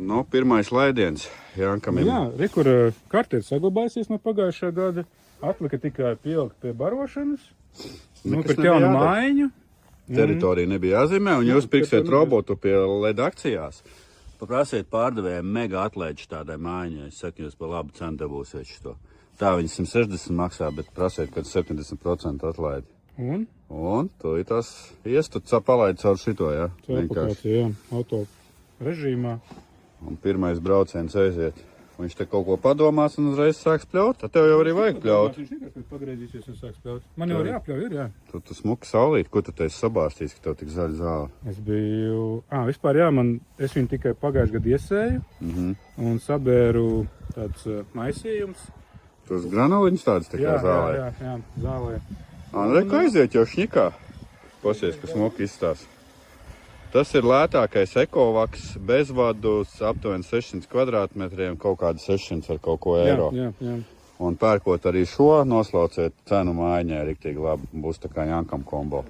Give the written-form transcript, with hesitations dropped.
Nu, pirmais laidiens Jankam ir. Jā, re, kur karte ir saglabājusies no pagājušā gada. Atlika tikai pielikt pie barošanas. Nopirkt jaunu mājiņu. Teritorija nebija jāzīmē, un jūs pirksiet robotu pie LED akcijās. Paprasiet pārdevējiem mega atlēģi tādai mājiņai. Es saku, jūs par labu cenu dabūsiet šito. Tā viņi 160 maksā, bet prasiet, kad 70% atlaidi. Un tu tās ies, tu palaidi caur šito, jā? Vienkārši. Jā, auto režīmā. Un pirmais brauciens aiziet. Viņš te kaut ko padomās un uzreiz sāks pļaut. Tad tev jau arī vajag pļaut. Viņš vienkārši pagriezīsies un sāks pļaut. Man jau arī jāpļauj, ir, jā. Tu smuki saulīt, ko tu te esi sabārstījis, ka tev tik zaļa zāle? Es biju... vispār jā, es viņu tikai pagājuši gadu iesēju. Un sabēru tāds maisījums. Tos granuliņus tādas tā kā zālē? Jā, zālē. Reku aiziet jau šņikā. Pasies, ka smuki izstās. Tas ir lētākais ekovaks, bezvadus, aptuveni 600 kvadrātmetriem, kaut kādi 600 ar kaut ko eiro. Jā. Un pērkot arī šo, noslauciet cenu mājiņai riktīgi labi. Būs tā kā Jankam kombo.